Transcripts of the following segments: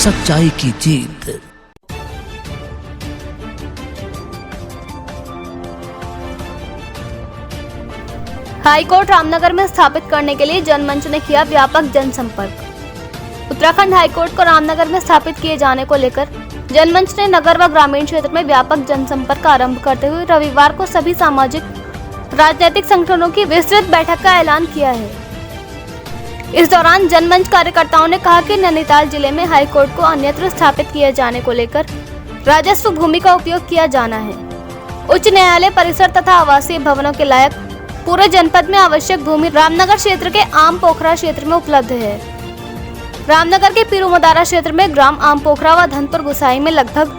सच्चाई की जीत। हाईकोर्ट रामनगर में स्थापित करने के लिए जनमंच ने किया व्यापक जनसंपर्क। उत्तराखंड हाईकोर्ट को रामनगर में स्थापित किए जाने को लेकर जनमंच ने नगर व ग्रामीण क्षेत्र में व्यापक जनसंपर्क आरंभ करते हुए रविवार को सभी सामाजिक राजनीतिक संगठनों की विस्तृत बैठक का ऐलान किया है। इस दौरान जनमंच कार्यकर्ताओं ने कहा कि नैनीताल जिले में हाईकोर्ट को अन्यत्र स्थापित किए जाने को लेकर राजस्व भूमि का उपयोग किया जाना है। उच्च न्यायालय परिसर तथा आवासीय भवनों के लायक पूरे जनपद में आवश्यक भूमि रामनगर क्षेत्र के आम पोखरा क्षेत्र में उपलब्ध है। रामनगर के पीरूमदारा क्षेत्र में ग्राम आम पोखरा व धनपुर गुसाई में लगभग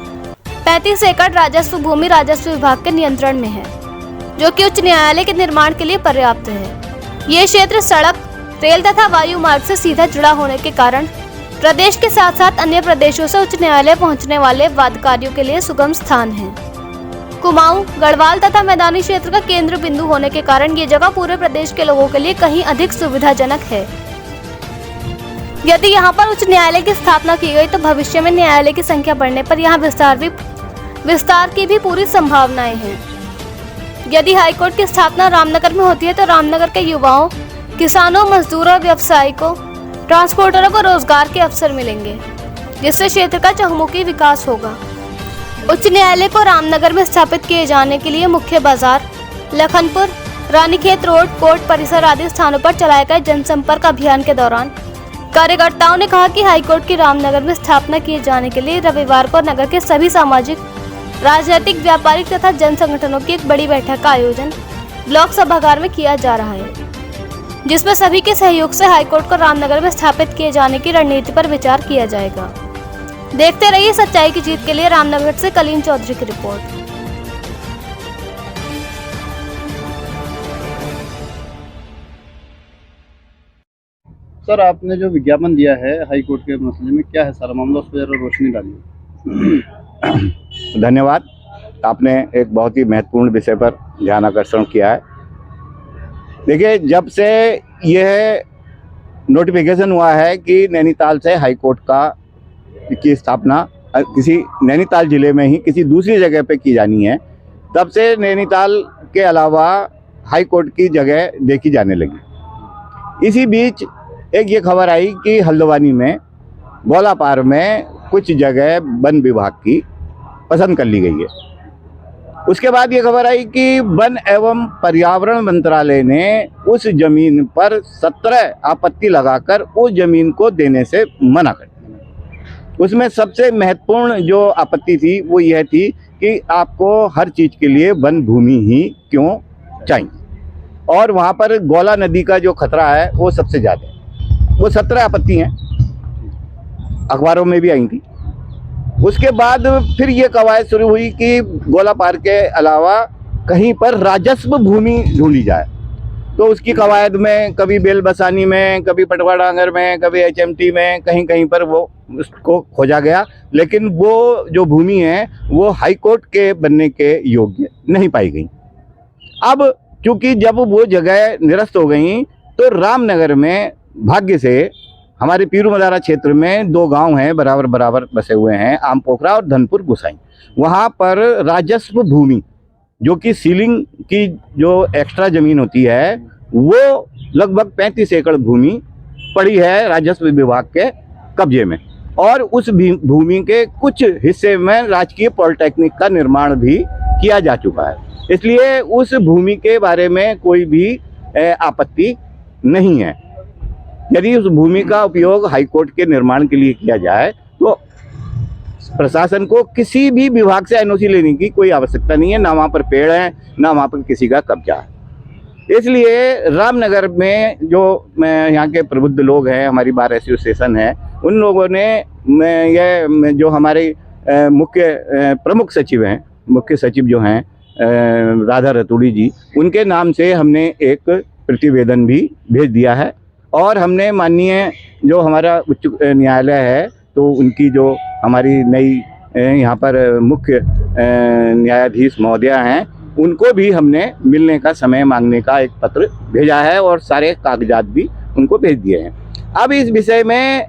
35 एकड़ राजस्व भूमि राजस्व विभाग के नियंत्रण में है, जो कि उच्च न्यायालय के निर्माण के लिए पर्याप्त है। ये क्षेत्र सड़क, रेल तथा वायु मार्ग से सीधा जुड़ा होने के कारण प्रदेश के साथ साथ अन्य प्रदेशों से उच्च न्यायालय पहुंचने वाले वादकारियों के लिए सुगम स्थान है। कुमाऊं, गढ़वाल तथा मैदानी क्षेत्र का केंद्र बिंदु होने के कारण ये जगह पूरे प्रदेश के लोगों के लिए कहीं अधिक सुविधाजनक है। यदि यहाँ पर उच्च न्यायालय की स्थापना की गई तो भविष्य में न्यायालय की संख्या बढ़ने पर यहाँ विस्तार की भी पूरी संभावनाएं हैं। यदि हाईकोर्ट की स्थापना रामनगर में होती है तो रामनगर के युवाओं, किसानों, मजदूरों, व्यवसायिकों, ट्रांसपोर्टरों को रोजगार के अवसर मिलेंगे, जिससे क्षेत्र का चहुमुखी विकास होगा। उच्च न्यायालय को रामनगर में स्थापित किए जाने के लिए मुख्य बाजार, लखनपुर, रानीखेत रोड, कोर्ट परिसर आदि स्थानों पर चलाए गए जनसंपर्क अभियान के दौरान कार्यकर्ताओं ने कहा कि हाईकोर्ट की रामनगर में स्थापना किए जाने के लिए रविवार को नगर के सभी सामाजिक, राजनीतिक, व्यापारिक तथा जन संगठनों की एक बड़ी बैठक का आयोजन ब्लॉक सभागार में किया जा रहा है, जिसमें सभी के सहयोग से हाईकोर्ट को रामनगर में स्थापित किए जाने की रणनीति पर विचार किया जाएगा। देखते रहिए सच्चाई की जीत के लिए रामनगर से कलीन चौधरी की रिपोर्ट। सर, आपने जो विज्ञापन दिया है हाईकोर्ट के मसले में, क्या है सारा मामला, उस पर जरा रोशनी डालिए। धन्यवाद। आपने एक बहुत ही महत्वपूर्ण विषय पर ध्यान आकर्षण किया है। देखिए, जब से यह नोटिफिकेशन हुआ है कि नैनीताल से हाईकोर्ट की स्थापना किसी नैनीताल जिले में ही किसी दूसरी जगह पे की जानी है, तब से नैनीताल के अलावा हाईकोर्ट की जगह देखी जाने लगी। इसी बीच एक ये खबर आई कि हल्द्वानी में, गोलापार में कुछ जगह वन विभाग की पसंद कर ली गई है। उसके बाद ये खबर आई कि वन एवं पर्यावरण मंत्रालय ने उस जमीन पर 17 आपत्ति लगाकर उस जमीन को देने से मना कर दिया। उसमें सबसे महत्वपूर्ण जो आपत्ति थी वो यह थी कि आपको हर चीज़ के लिए वन भूमि ही क्यों चाहिए, और वहाँ पर गौला नदी का जो खतरा है वो सबसे ज़्यादा है। वो 17 आपत्ति हैं, अखबारों में भी आई थी। उसके बाद फिर ये कवायद शुरू हुई कि गोलापार के अलावा कहीं पर राजस्व भूमि ढूंढी जाए। तो उसकी कवायद में कभी बेलबसानी में, कभी पटवा डांगर में, कभी HMT में, कहीं कहीं पर वो उसको खोजा गया, लेकिन वो जो भूमि है वो हाईकोर्ट के बनने के योग्य नहीं पाई गई। अब चूंकि जब वो जगह निरस्त हो गई तो रामनगर में भाग्य से हमारे पीरूमदारा क्षेत्र में 2 गांव हैं, बराबर बराबर बसे हुए हैं, आम पोखरा और धनपुर गुसाई। वहाँ पर राजस्व भूमि, जो कि सीलिंग की जो एक्स्ट्रा ज़मीन होती है, वो लगभग 35 एकड़ भूमि पड़ी है राजस्व विभाग के कब्जे में, और उस भूमि के कुछ हिस्से में राजकीय पॉलिटेक्निक का निर्माण भी किया जा चुका है। इसलिए उस भूमि के बारे में कोई भी आपत्ति नहीं है। यदि उस भूमि का उपयोग हाईकोर्ट के निर्माण के लिए किया जाए तो प्रशासन को किसी भी विभाग से NOC लेने की कोई आवश्यकता नहीं है। ना वहाँ पर पेड़ है, ना वहाँ पर किसी का कब्जा है। इसलिए रामनगर में जो यहाँ के प्रबुद्ध लोग हैं, हमारी बार एसोसिएशन है, उन लोगों ने यह जो हमारे प्रमुख सचिव हैं, मुख्य सचिव जो हैं राधा रतूड़ी जी, उनके नाम से हमने एक प्रतिवेदन भी भेज दिया है। और हमने माननीय जो हमारा उच्च न्यायालय है, तो उनकी जो हमारी नई यहाँ पर मुख्य न्यायाधीश महोदया हैं, उनको भी हमने मिलने का समय मांगने का एक पत्र भेजा है और सारे कागजात भी उनको भेज दिए हैं। अब इस विषय में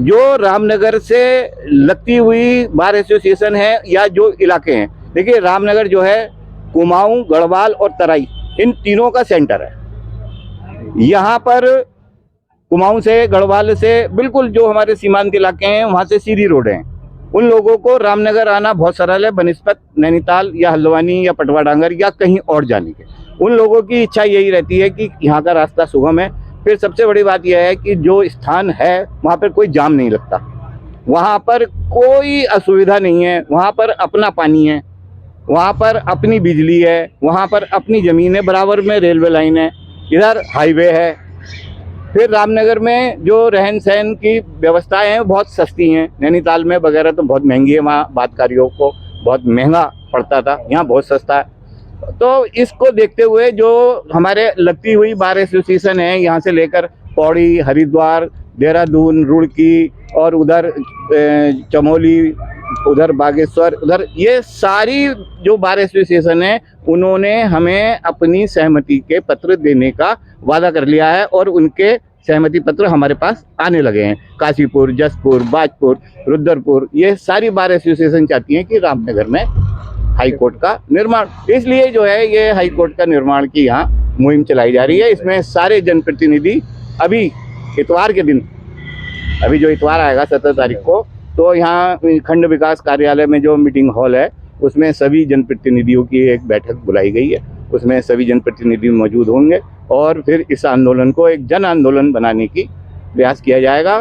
जो रामनगर से लगती हुई बार एसोसिएशन है या जो इलाके हैं, देखिए रामनगर जो है कुमाऊं, गढ़वाल और तराई, इन तीनों का सेंटर है। यहाँ पर कुमाऊं से, गढ़वाल से बिल्कुल जो हमारे सीमांत इलाके हैं वहाँ से सीधी रोड है। उन लोगों को रामनगर आना बहुत सरल है बनिस्बत नैनीताल या हल्द्वानी या पटवा डांगर या कहीं और जाने के। उन लोगों की इच्छा यही रहती है कि यहाँ का रास्ता सुगम है। फिर सबसे बड़ी बात यह है कि जो स्थान है वहाँ पर कोई जाम नहीं लगता, वहाँ पर कोई असुविधा नहीं है, वहाँ पर अपना पानी है, वहाँ पर अपनी बिजली है, वहाँ पर अपनी ज़मीन है, बराबर में रेलवे लाइन है, इधर हाईवे है। फिर रामनगर में जो रहन सहन की व्यवस्थाएं हैं बहुत सस्ती हैं। नैनीताल में वगैरह तो बहुत महंगी है, वहाँ बातकारियों को बहुत महंगा पड़ता था, यहाँ बहुत सस्ता है। तो इसको देखते हुए जो हमारे लगती हुई बार एसोसिएशन है, यहाँ से लेकर पौड़ी, हरिद्वार, देहरादून, रुड़की और उधर चमोली, उधर बागेश्वर, उधर ये सारी जो बार एसोसिएशन है उन्होंने हमें अपनी सहमति के पत्र देने का वादा कर लिया है और उनके सहमति पत्र हमारे पास आने लगे हैं। काशीपुर, जसपुर, बाजपुर, रुद्रपुर, ये सारी बार एसोसिएशन चाहती हैं कि रामनगर में हाई कोर्ट का निर्माण, इसलिए जो है ये हाई कोर्ट का निर्माण की यहाँ मुहिम चलाई जा रही है। इसमें सारे जनप्रतिनिधि अभी इतवार के दिन, अभी जो इतवार आएगा 17 तारीख को, तो यहाँ खंड विकास कार्यालय में जो मीटिंग हॉल है उसमें सभी जनप्रतिनिधियों की एक बैठक बुलाई गई है। उसमें सभी जनप्रतिनिधि मौजूद होंगे और फिर इस आंदोलन को एक जन आंदोलन बनाने की प्रयास किया जाएगा।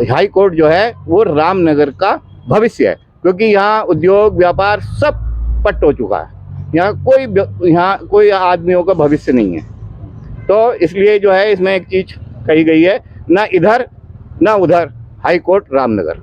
हाई कोर्ट जो है वो रामनगर का भविष्य है, क्योंकि यहाँ उद्योग व्यापार सब पट हो चुका है। यहाँ कोई आदमियों का भविष्य नहीं है। तो इसलिए जो है इसमें एक चीज़ कही गई है, ना इधर ना उधर, हाई कोर्ट रामनगर।